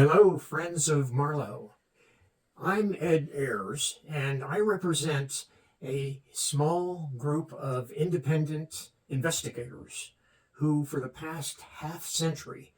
Hello, friends of Marlowe. I'm Ed Ayres, and I represent a small group of independent investigators who, for the past half century,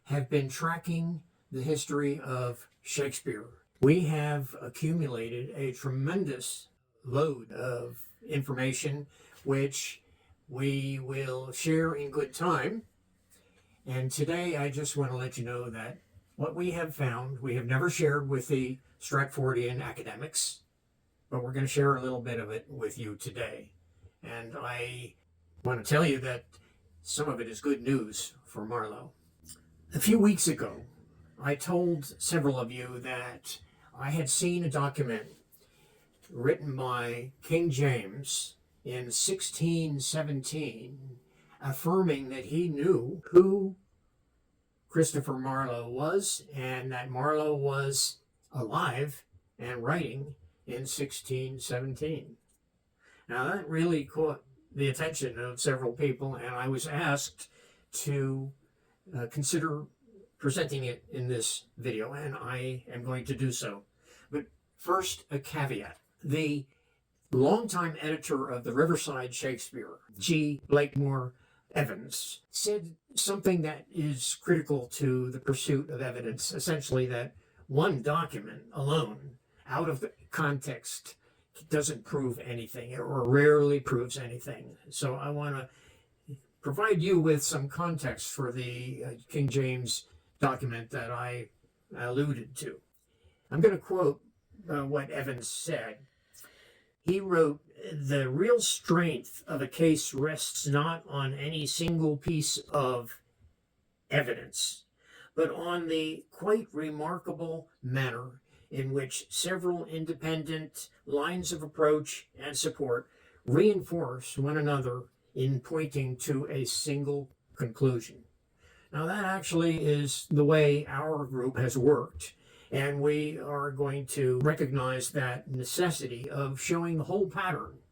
have been tracking the history of Shakespeare. We have accumulated a tremendous load of information, which we will share in good time. And today I just want to let you know that what we have found, we have never shared with the Stratfordian academics, but we're going to share a little bit of it with you today. And I want to tell you that some of it is good news for Marlowe. A few weeks ago, I told several of you that I had seen a document written by King James in 1617, affirming that he knew who Christopher Marlowe was, and that Marlowe was alive and writing in 1617. Now that really caught the attention of several people, and I was asked to consider presenting it in this video, and I am going to do so. But first, a caveat. The longtime editor of the Riverside Shakespeare, G. Blakemore Evans, said something that is critical to the pursuit of evidence, essentially that one document alone, out of the context, doesn't prove anything or rarely proves anything. So I want to provide you with some context for the King James document that I alluded to. I'm going to quote what Evans said. He wrote, "The real strength of a case rests not on any single piece of evidence, but on the quite remarkable manner in which several independent lines of approach and support reinforce one another in pointing to a single conclusion." Now that actually is the way our group has worked. And we are going to recognize that necessity of showing the whole pattern,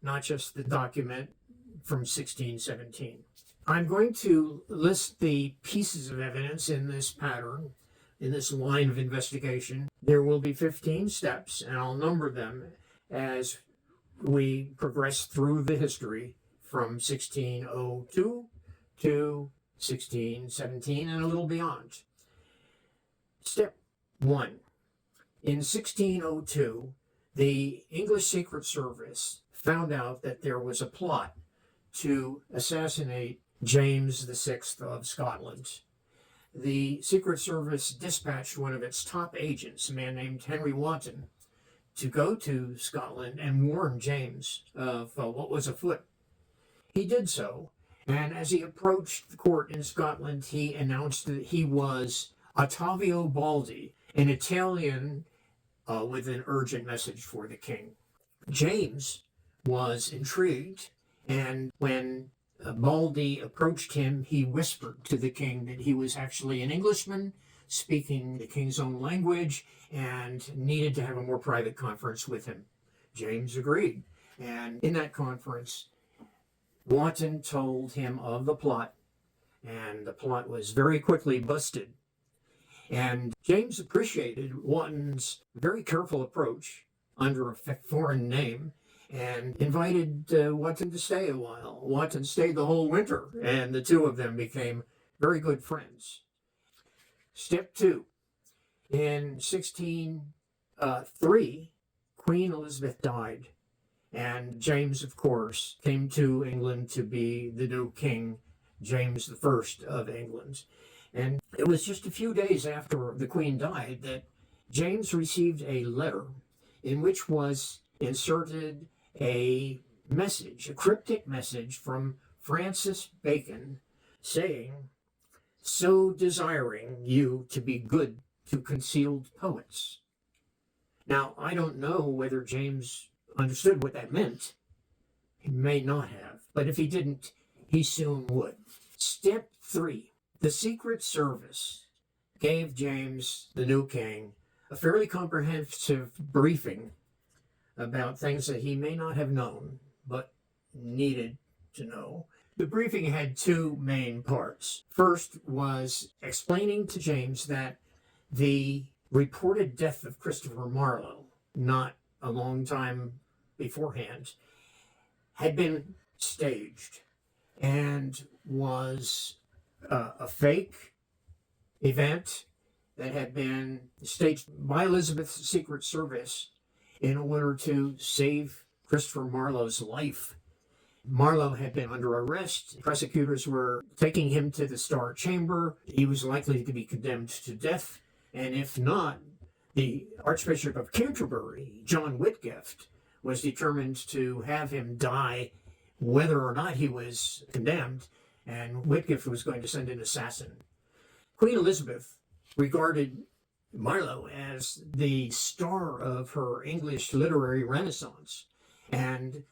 not just the document from 1617. I'm going to list the pieces of evidence in this pattern, in this line of investigation. There will be 15 steps, and I'll number them as we progress through the history from 1602 to 1617 and a little beyond. Step 1. In 1602, the English Secret Service found out that there was a plot to assassinate James VI of Scotland. The Secret Service dispatched one of its top agents, a man named Henry Wotton, to go to Scotland and warn James of what was afoot. He did so, and as he approached the court in Scotland, he announced that he was Ottavio Baldi, an Italian with an urgent message for the king. James was intrigued, and when Baldi approached him, he whispered to the king that he was actually an Englishman speaking the king's own language and needed to have a more private conference with him. James agreed, and in that conference, Wotton told him of the plot, and the plot was very quickly busted. And James appreciated Wotton's very careful approach under a foreign name and invited Wotton to stay a while. Wotton stayed the whole winter, and the two of them became very good friends. Step 2. In 1603, Queen Elizabeth died, and James, of course, came to England to be the new king, James I of England. And it was just a few days after the Queen died that James received a letter in which was inserted a message, a cryptic message from Francis Bacon saying, "So desiring you to be good to concealed poets." Now, I don't know whether James understood what that meant. He may not have, but if he didn't, he soon would. Step 3. The Secret Service gave James, the new king, a fairly comprehensive briefing about things that he may not have known, but needed to know. The briefing had two main parts. First was explaining to James that the reported death of Christopher Marlowe, not a long time beforehand, had been staged and was a fake event that had been staged by Elizabeth's Secret Service in order to save Christopher Marlowe's life. Marlowe had been under arrest. Prosecutors were taking him to the Star Chamber. He was likely to be condemned to death. And if not, the Archbishop of Canterbury, John Whitgift, was determined to have him die whether or not he was condemned. And Whitgift was going to send an assassin. Queen Elizabeth regarded Marlowe as the star of her English literary renaissance and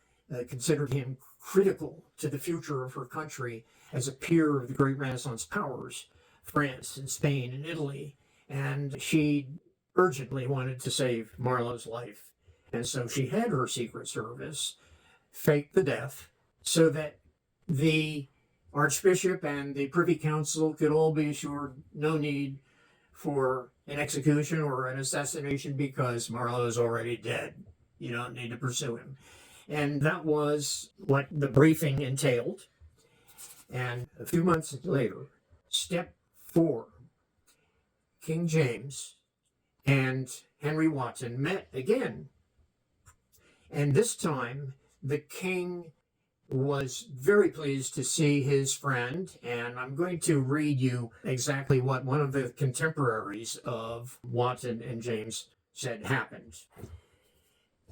considered him critical to the future of her country as a peer of the great Renaissance powers, France and Spain and Italy. And she urgently wanted to save Marlowe's life. And so she had her Secret Service fake the death so that the Archbishop and the Privy Council could all be assured no need for an execution or an assassination because Marlowe is already dead. You don't need to pursue him. And that was what the briefing entailed. And a few months later, step 4, King James and Henry Wotton met again. And this time, the king was very pleased to see his friend, and I'm going to read you exactly what one of the contemporaries of Wotton and James said happened.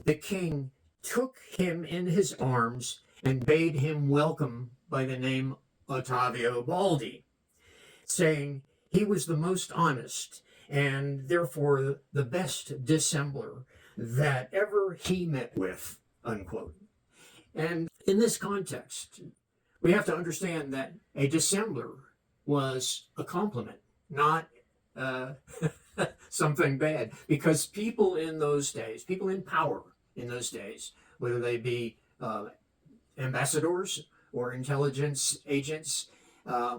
The king took him in his arms and bade him welcome by the name Ottavio Baldi, saying he was the most honest and therefore the best dissembler that ever he met with, unquote. And in this context, we have to understand that a dissembler was a compliment, not something bad, because people in those days, people in power in those days, whether they be ambassadors or intelligence agents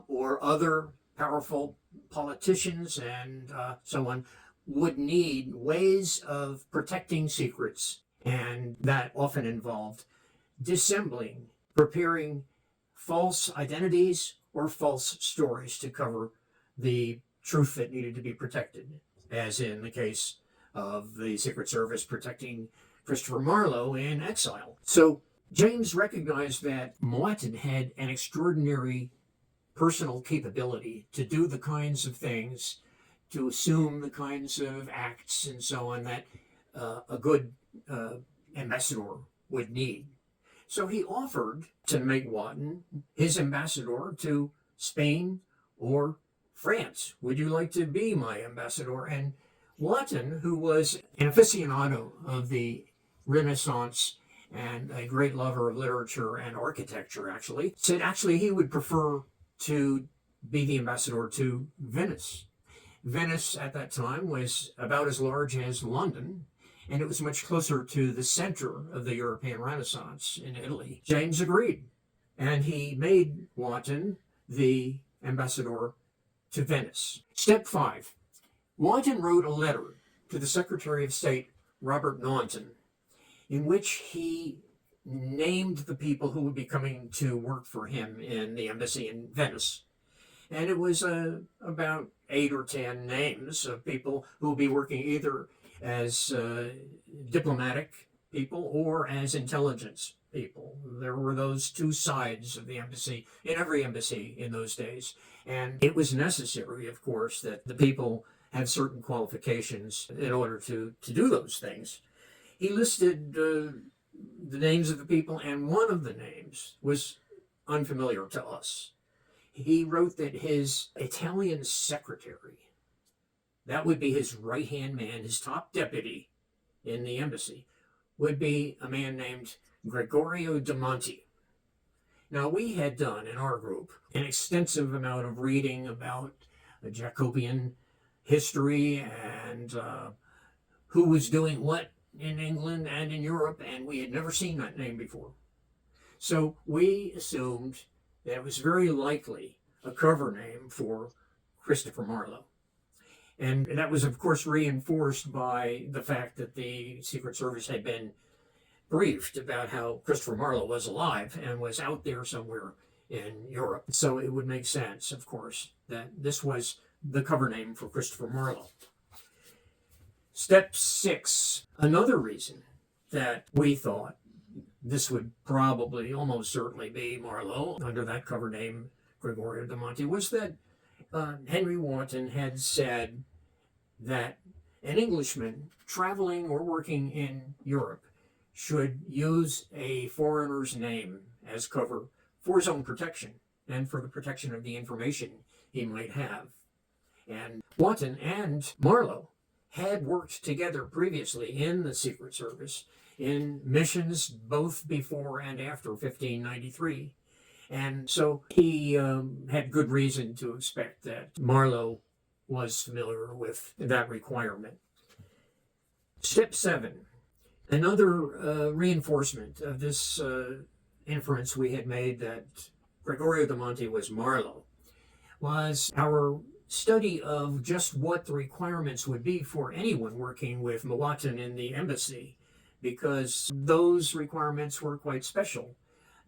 or other powerful politicians and so on, would need ways of protecting secrets, and that often involved dissembling, preparing false identities or false stories to cover the truth that needed to be protected, as in the case of the Secret Service protecting Christopher Marlowe in exile. So James recognized that Wotton had an extraordinary personal capability to do the kinds of things, to assume the kinds of acts and so on that a good ambassador would need. So he offered to make Wotton his ambassador to Spain or France. Would you like to be my ambassador? And Wotton, who was an aficionado of the Renaissance and a great lover of literature and architecture, said he would prefer to be the ambassador to Venice. Venice at that time was about as large as London, and it was much closer to the center of the European Renaissance in Italy. James agreed, and he made Wotton the ambassador to Venice. Step 5. Wotton wrote a letter to the Secretary of State, Robert Naunton, in which he named the people who would be coming to work for him in the embassy in Venice. And it was about 8 or 10 names of people who would be working either as diplomatic people or as intelligence people. There were those two sides of the embassy, in every embassy in those days. And it was necessary, of course, that the people have certain qualifications in order to do those things. He listed the names of the people, and one of the names was unfamiliar to us. He wrote that his Italian secretary, that would be his right-hand man, his top deputy in the embassy, would be a man named Gregorio de Monti. Now, we had done in our group an extensive amount of reading about Jacobean history and who was doing what in England and in Europe, and we had never seen that name before. So we assumed that it was very likely a cover name for Christopher Marlowe. And that was, of course, reinforced by the fact that the Secret Service had been briefed about how Christopher Marlowe was alive and was out there somewhere in Europe. So it would make sense, of course, that this was the cover name for Christopher Marlowe. Step 6, another reason that we thought this would probably, almost certainly be Marlowe under that cover name, Gregorio da Monte, was that Henry Wotton had said that an Englishman traveling or working in Europe should use a foreigner's name as cover for his own protection and for the protection of the information he might have. And Wotton and Marlowe had worked together previously in the Secret Service in missions both before and after 1593. And so he had good reason to expect that Marlowe was familiar with that requirement. Step 7, another reinforcement of this inference we had made that Gregorio da Monte was Marlowe was our study of just what the requirements would be for anyone working with Wotton in the embassy, because those requirements were quite special.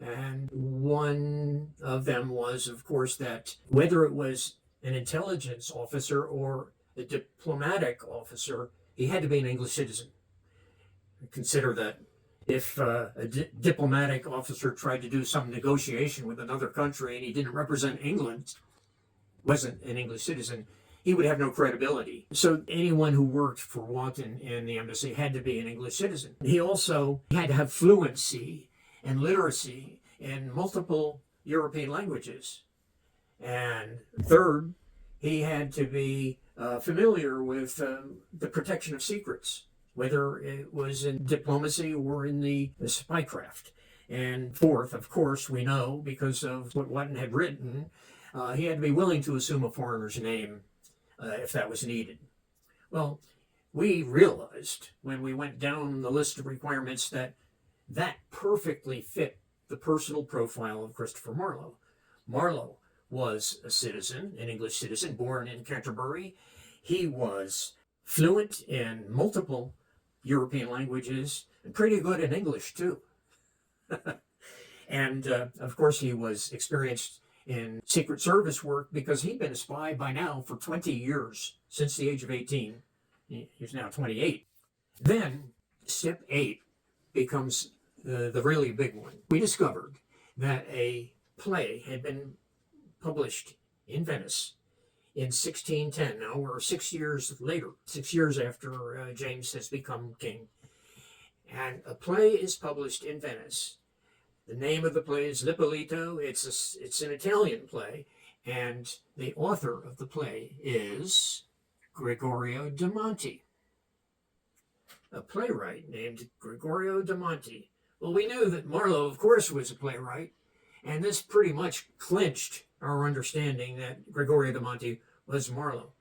And one of them was, of course, that whether it was an intelligence officer or a diplomatic officer, he had to be an English citizen. Consider that if a diplomatic officer tried to do some negotiation with another country and he didn't represent England, wasn't an English citizen, he would have no credibility. So anyone who worked for Wotton in the embassy had to be an English citizen. He also had to have fluency and literacy in multiple European languages. And third, he had to be familiar with the protection of secrets, whether it was in diplomacy or in the spycraft. And fourth, of course, we know, because of what Wotton had written, he had to be willing to assume a foreigner's name if that was needed. Well, we realized when we went down the list of requirements that that perfectly fit the personal profile of Christopher Marlowe. Marlowe was a citizen, an English citizen, born in Canterbury. He was fluent in multiple European languages and pretty good in English, too. And, of course, he was experienced in Secret Service work because he'd been a spy by now for 20 years, since the age of 18. He's now 28. Then, step 8 becomes the really big one. We discovered that a play had been published in Venice in 1610. Now we're 6 years later, 6 years after James has become king. And a play is published in Venice. The name of the play is L'Ippolito. It's an Italian play, and the author of the play is Gregorio da Monte, a playwright named Gregorio da Monte. Well, we knew that Marlowe, of course, was a playwright, and this pretty much clinched our understanding that Gregorio da Monte was Marlowe.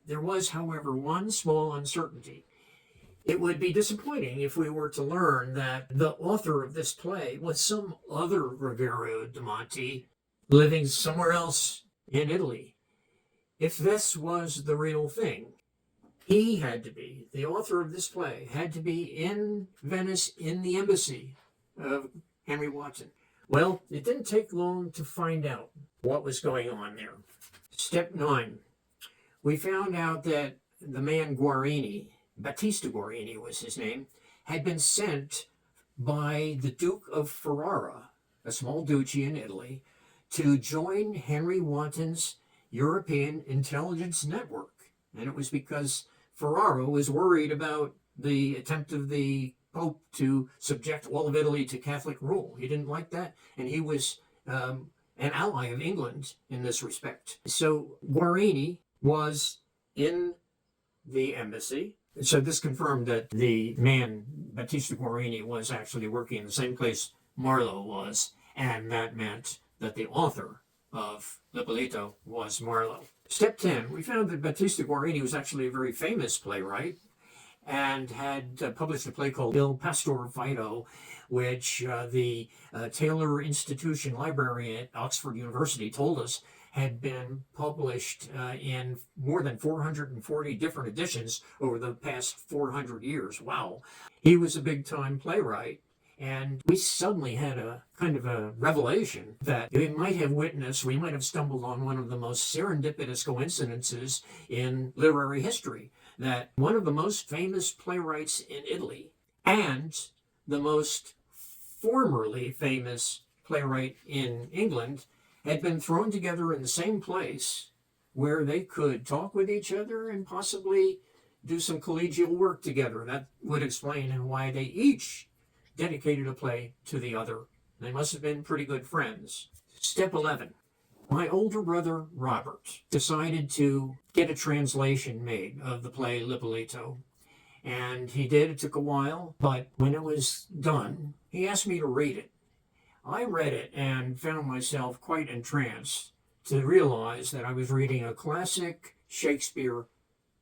There was, however, one small uncertainty. It would be disappointing if we were to learn that the author of this play was some other Gregorio da Monte living somewhere else in Italy. If this was the real thing, he had to be, the author of this play, had to be in Venice in the embassy of Henry Wotton. Well, it didn't take long to find out what was going on there. Step 9. We found out that the man Guarini, Battista Guarini was his name, had been sent by the Duke of Ferrara, a small duchy in Italy, to join Henry Wotton's European intelligence network. And it was because Ferrara was worried about the attempt of the Pope to subject all of Italy to Catholic rule. He didn't like that, and he was an ally of England in this respect. So Guarini was in the embassy. So this confirmed that the man, Battista Guarini, was actually working in the same place Marlowe was, and that meant that the author of L'Ippolito was Marlowe. Step 10, we found that Battista Guarini was actually a very famous playwright, and had published a play called Il Pastor Fido, which the Taylor Institution Library at Oxford University told us had been published in more than 440 different editions over the past 400 years. Wow. He was a big-time playwright. And we suddenly had a kind of a revelation that we might have stumbled on one of the most serendipitous coincidences in literary history. That one of the most famous playwrights in Italy and the most formerly famous playwright in England had been thrown together in the same place where they could talk with each other and possibly do some collegial work together. That would explain why they each dedicated a play to the other. They must have been pretty good friends. Step 11. My older brother, Robert, decided to get a translation made of the play L'Ippolito. And he did. It took a while, but when it was done, he asked me to read it. I read it and found myself quite entranced to realize that I was reading a classic Shakespeare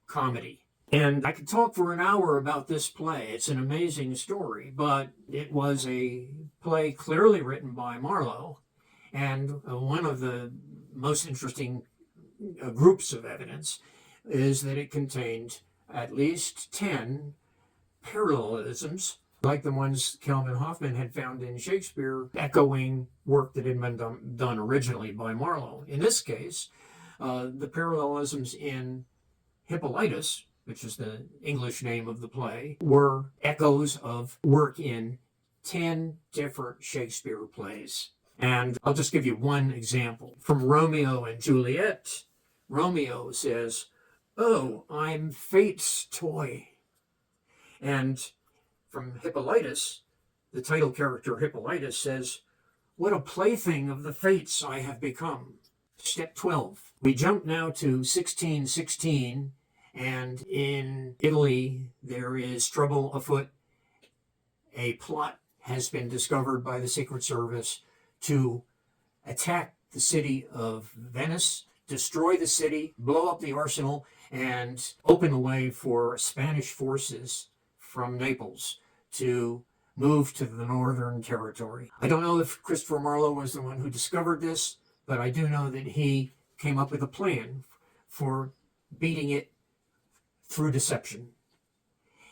comedy. And I could talk for an hour about this play. It's an amazing story, but it was a play clearly written by Marlowe. And one of the most interesting groups of evidence is that it contained at least 10 parallelisms, like the ones Calvin Hoffman had found in Shakespeare, echoing work that had been done originally by Marlowe. In this case, the parallelisms in Hippolytus, which is the English name of the play, were echoes of work in 10 different Shakespeare plays. And I'll just give you one example. From Romeo and Juliet, Romeo says, "Oh, I'm fate's toy." And from Hippolytus, the title character Hippolytus says, "What a plaything of the fates I have become." Step 12. We jump now to 1616, and in Italy there is trouble afoot. A plot has been discovered by the Secret Service to attack the city of Venice, destroy the city, blow up the arsenal, and open the way for Spanish forces from Naples to move to the Northern Territory. I don't know if Christopher Marlowe was the one who discovered this, but I do know that he came up with a plan for beating it through deception.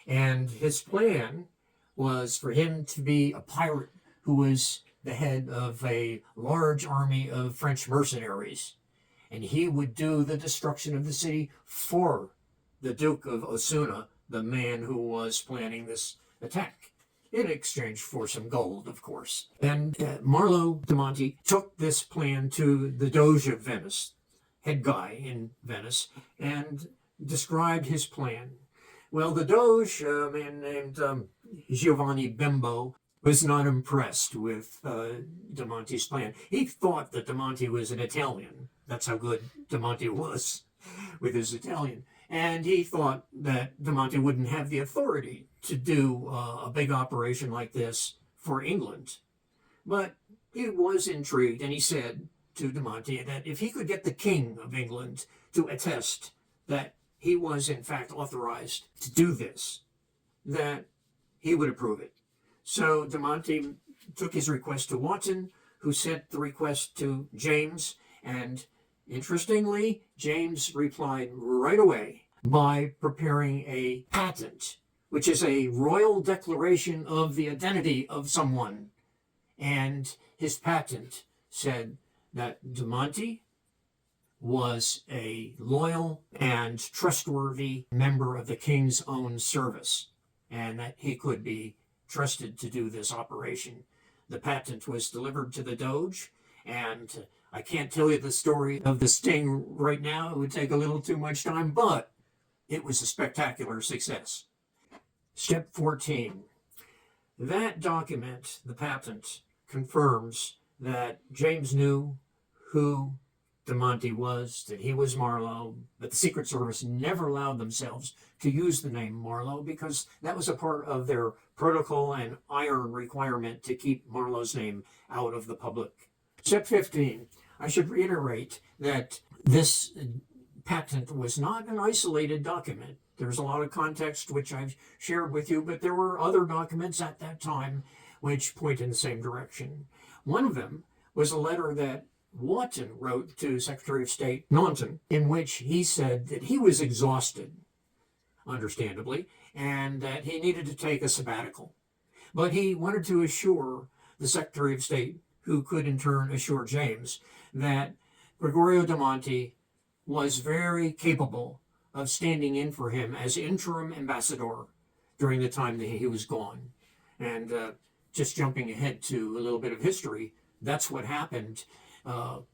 And his plan was for him to be a pirate who was the head of a large army of French mercenaries. And he would do the destruction of the city for the Duke of Osuna, the man who was planning this attack, in exchange for some gold, of course. And Marlowe de Monte took this plan to the Doge of Venice, head guy in Venice, and described his plan. Well, the Doge, a man named Giovanni Bembo, was not impressed with de Monte's plan. He thought that de Monte was an Italian. That's how good de Monte was with his Italian. And he thought that de Monte wouldn't have the authority to do a big operation like this for England. But he was intrigued, and he said to de Monte that if he could get the King of England to attest that he was in fact authorized to do this, that he would approve it. So de Monte took his request to Wotton, who sent the request to James, and interestingly, James replied right away by preparing a patent, which is a royal declaration of the identity of someone. And his patent said that de Monte was a loyal and trustworthy member of the king's own service, and that he could be trusted to do this operation. The patent was delivered to the Doge, and I can't tell you the story of the sting right now. It would take a little too much time, but it was a spectacular success. Step 14. That document, the patent, confirms that James knew who de Monte was, that he was Marlowe, but the Secret Service never allowed themselves to use the name Marlowe because that was a part of their protocol and iron requirement to keep Marlowe's name out of the public. Step 15. I should reiterate that this patent was not an isolated document. There's a lot of context which I've shared with you, but there were other documents at that time which point in the same direction. One of them was a letter that Wotton wrote to Secretary of State Naunton, in which he said that he was exhausted, understandably, and that he needed to take a sabbatical. But he wanted to assure the Secretary of State, who could in turn assure James, that Gregorio da Monte was very capable of standing in for him as interim ambassador during the time that he was gone. And just jumping ahead to a little bit of history, that's what happened.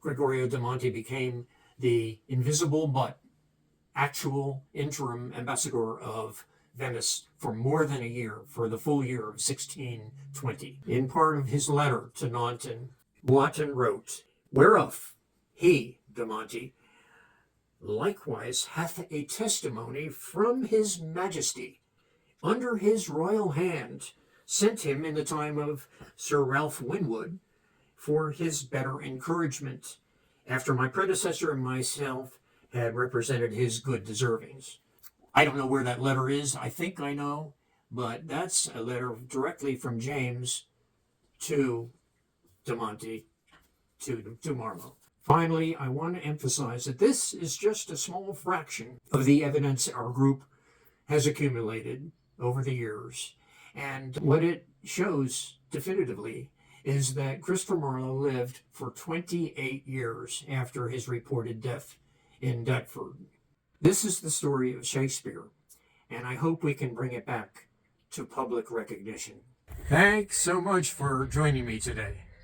Gregorio da Monte became the invisible but actual interim ambassador of Venice for more than a year, for the full year of 1620. In part of his letter to Naunton, Wotton wrote, "Whereof he, da Monte, likewise hath a testimony from his majesty, under his royal hand, sent him in the time of Sir Ralph Winwood, for his better encouragement, after my predecessor and myself had represented his good deservings." I don't know where that letter is. I think I know, but that's a letter directly from James to da Monte, to Marlowe. Finally, I want to emphasize that this is just a small fraction of the evidence our group has accumulated over the years. And what it shows definitively is that Christopher Marlowe lived for 28 years after his reported death in Deptford. This is the story of Shakespeare, and I hope we can bring it back to public recognition. Thanks so much for joining me today.